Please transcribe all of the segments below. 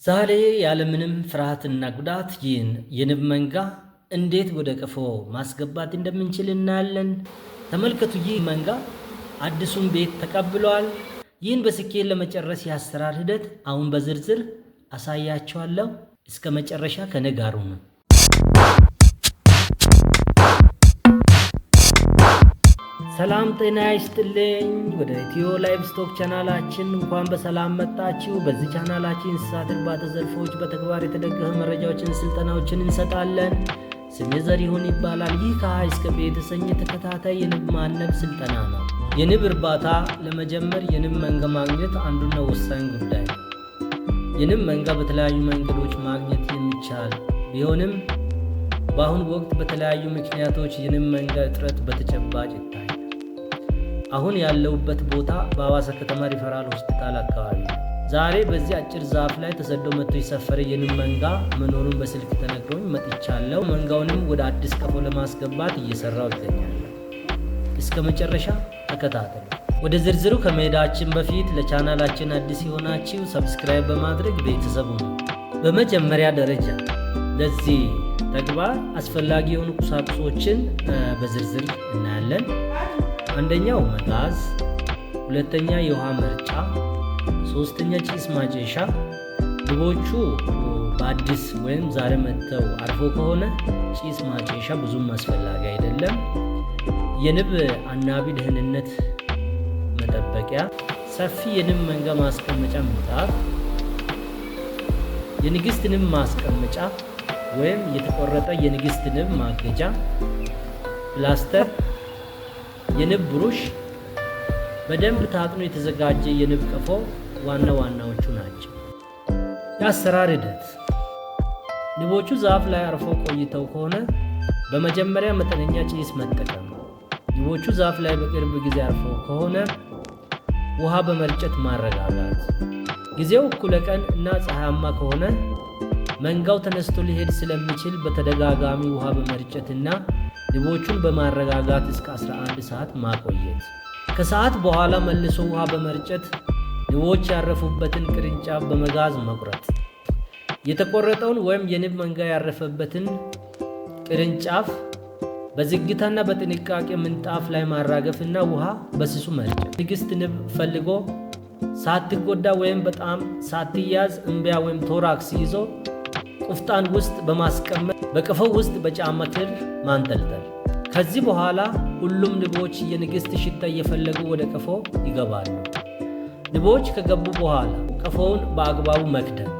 ዛሬ ያለምንም ፍርሃትና ጉዳት ይህን የንብ መንጋ እንዴት ወደ ቀፎ ማስገባት እንደምንችል እናያለን። ተመልከቱ፣ ይህ መንጋ አዲሱን ቤት ተቀብሏል። ይህን በስኬት ለመጨረስ የአሰራር ሂደት አሁን በዝርዝር አሳያችኋለሁ። እስከ መጨረሻ ከኔ ጋር ሁኑ። ሰላም ጤና ይስጥልኝ። ወደ ኢትዮ ላይቭ ስቶክ ቻናላችን እንኳን በሰላም መጣችሁ። በዚህ ቻናላችን እንስሳት እርባታ ዘርፎች በተግባር የተደገፈ መረጃዎችን፣ ስልጠናዎችን እንሰጣለን። ስሜ ዘሪሁን ይባላል። ይህ ከሀ እስከ ቤ የተሰኘ ተከታታይ የንብ ማነብ ስልጠና ነው። የንብ እርባታ ለመጀመር የንብ መንጋ ማግኘት አንዱና ወሳኝ ጉዳይ ነው። የንብ መንጋ በተለያዩ መንገዶች ማግኘት የሚቻል ቢሆንም በአሁኑ ወቅት በተለያዩ ምክንያቶች የንብ መንጋ እጥረት በተጨባጭ ይታያል። አሁን ያለውበት ቦታ በሐዋሳ ከተማ ሪፈራል ሆስፒታል አካባቢ ነው። ዛሬ በዚህ አጭር ዛፍ ላይ ተሰዶ መጥቶ የሰፈረ የንብ መንጋ መኖሩን በስልክ ተነግሮኝ መጥቻለሁ። መንጋውንም ወደ አዲስ ቀፎ ለማስገባት እየሰራው ይገኛል። እስከ መጨረሻ ተከታተሉ። ወደ ዝርዝሩ ከመሄዳችን በፊት ለቻናላችን አዲስ የሆናችሁ ሰብስክራይብ በማድረግ ቤተሰቡ ነው። በመጀመሪያ ደረጃ ለዚህ ተግባር አስፈላጊ የሆኑ ቁሳቁሶችን በዝርዝር እናያለን። አንደኛው መጋዝ፣ ሁለተኛ የውሃ መርጫ፣ ሶስተኛ ጭስ ማጨሻ። ንቦቹ በአዲስ ወይም ዛሬ መጥተው አርፎ ከሆነ ጭስ ማጨሻ ብዙም አስፈላጊ አይደለም። የንብ አናቢ ደህንነት መጠበቂያ፣ ሰፊ የንብ መንጋ ማስቀመጫ ምንጣፍ፣ የንግስት ንብ ማስቀመጫ ወይም የተቆረጠ የንግስት ንብ ማገጃ፣ ፕላስተር፣ የንብ ብሩሽ፣ በደንብ ታጥኖ የተዘጋጀ የንብ ቀፎ ዋና ዋናዎቹ ናቸው። የአሰራር ሂደት ንቦቹ ዛፍ ላይ አርፈው ቆይተው ከሆነ በመጀመሪያ መጠነኛ ጭስ መጠቀም። ንቦቹ ዛፍ ላይ በቅርብ ጊዜ አርፈው ከሆነ ውሃ በመርጨት ማረጋጋት። ጊዜው እኩለ ቀን እና ፀሐያማ ከሆነ መንጋው ተነስቶ ሊሄድ ስለሚችል በተደጋጋሚ ውሃ በመርጨትና ንቦቹን በማረጋጋት እስከ 11 ሰዓት ማቆየት። ከሰዓት በኋላ መልሶ ውሃ በመርጨት ንቦች ያረፉበትን ቅርንጫፍ በመጋዝ መቁረጥ። የተቆረጠውን ወይም የንብ መንጋ ያረፈበትን ቅርንጫፍ በዝግታና በጥንቃቄ ምንጣፍ ላይ ማራገፍና ውሃ በስሱ መርጨት። ንግስት ንብ ፈልጎ ሳትጎዳ ወይም በጣም ሳትያዝ እምቢያ ወይም ቶራክስ ይዞ ቁፍጣን ውስጥ በማስቀመጥ በቀፎው ውስጥ በጫማ ክር ማንጠልጠል። ከዚህ በኋላ ሁሉም ንቦች የንግስት ሽታ እየፈለጉ ወደ ቀፎ ይገባሉ። ንቦች ከገቡ በኋላ ቀፎውን በአግባቡ መክደን።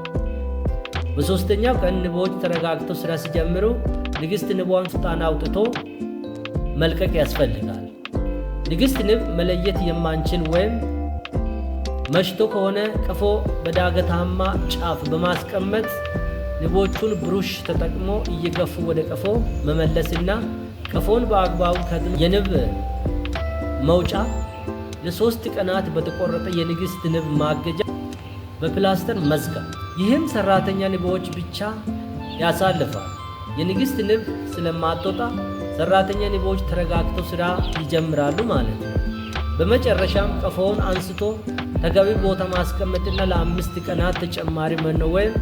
በሶስተኛው ቀን ንቦች ተረጋግተው ስራ ሲጀምሩ ንግስት ንቧን ቁፍጣን አውጥቶ መልቀቅ ያስፈልጋል። ንግስት ንብ መለየት የማንችል ወይም መሽቶ ከሆነ ቀፎ በዳገታማ ጫፍ በማስቀመጥ ንቦቹን ብሩሽ ተጠቅሞ እየገፉ ወደ ቀፎ መመለስና ቀፎን በአግባቡ ከድን የንብ መውጫ ለ3 ቀናት በተቆረጠ የንግስት ንብ ማገጃ በፕላስተር መዝጋት። ይህም ሰራተኛ ንቦች ብቻ ያሳልፋል። የንግስት ንብ ስለማትወጣ ሰራተኛ ንቦች ተረጋግተው ስራ ይጀምራሉ ማለት ነው። በመጨረሻም ቀፎውን አንስቶ ተገቢ ቦታ ማስቀመጥና ለ5 ቀናት ተጨማሪ መኖ ወይም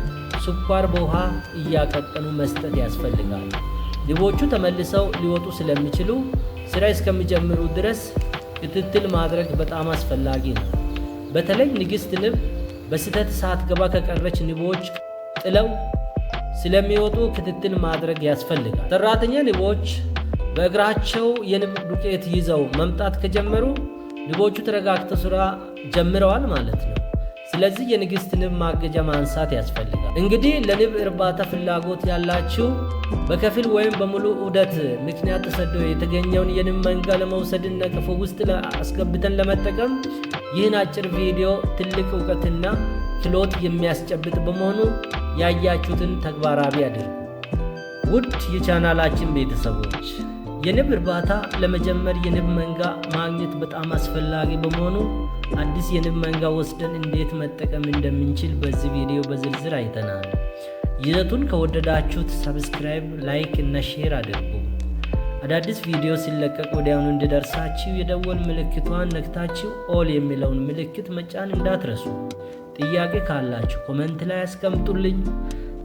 ስኳር በውሃ እያቀጠኑ መስጠት ያስፈልጋል። ንቦቹ ተመልሰው ሊወጡ ስለሚችሉ ስራ እስከሚጀምሩ ድረስ ክትትል ማድረግ በጣም አስፈላጊ ነው። በተለይ ንግስት ንብ በስህተት ሳትገባ ከቀረች ንቦች ጥለው ስለሚወጡ ክትትል ማድረግ ያስፈልጋል። ሰራተኛ ንቦች በእግራቸው የንብ ዱቄት ይዘው መምጣት ከጀመሩ ንቦቹ ተረጋግተው ስራ ጀምረዋል ማለት ነው። ስለዚህ የንግስት ንብ ማገጃ ማንሳት ያስፈልጋል። እንግዲህ ለንብ እርባታ ፍላጎት ያላችሁ በከፊል ወይም በሙሉ ዑደት ምክንያት ተሰዶ የተገኘውን የንብ መንጋ ለመውሰድና ቀፎ ውስጥ አስገብተን ለመጠቀም ይህን አጭር ቪዲዮ ትልቅ እውቀትና ክህሎት የሚያስጨብጥ በመሆኑ ያያችሁትን ተግባራዊ አድርጉ። ውድ የቻናላችን ቤተሰቦች የንብ እርባታ ለመጀመር የንብ መንጋ ማግኘት በጣም አስፈላጊ በመሆኑ አዲስ የንብ መንጋ ወስደን እንዴት መጠቀም እንደምንችል በዚህ ቪዲዮ በዝርዝር አይተናል። ይዘቱን ከወደዳችሁት ሰብስክራይብ፣ ላይክ እና ሼር አድርጉ። አዳዲስ ቪዲዮ ሲለቀቅ ወዲያውኑ እንዲደርሳችሁ የደወል ምልክቷን ነክታችሁ ኦል የሚለውን ምልክት መጫን እንዳትረሱ። ጥያቄ ካላችሁ ኮሜንት ላይ አስቀምጡልኝ።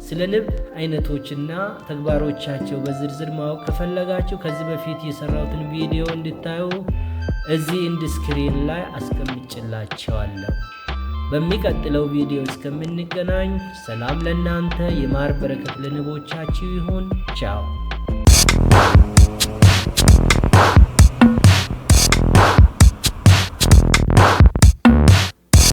ስለ ንብ አይነቶችና ተግባሮቻቸው በዝርዝር ማወቅ ከፈለጋችሁ ከዚህ በፊት የሰራሁትን ቪዲዮ እንድታዩ እዚህ ኢንድ ስክሪን ላይ አስቀምጬላችኋለሁ። በሚቀጥለው ቪዲዮ እስከምንገናኝ ሰላም ለእናንተ፣ የማር በረከት ለንቦቻችሁ ይሁን። ቻው።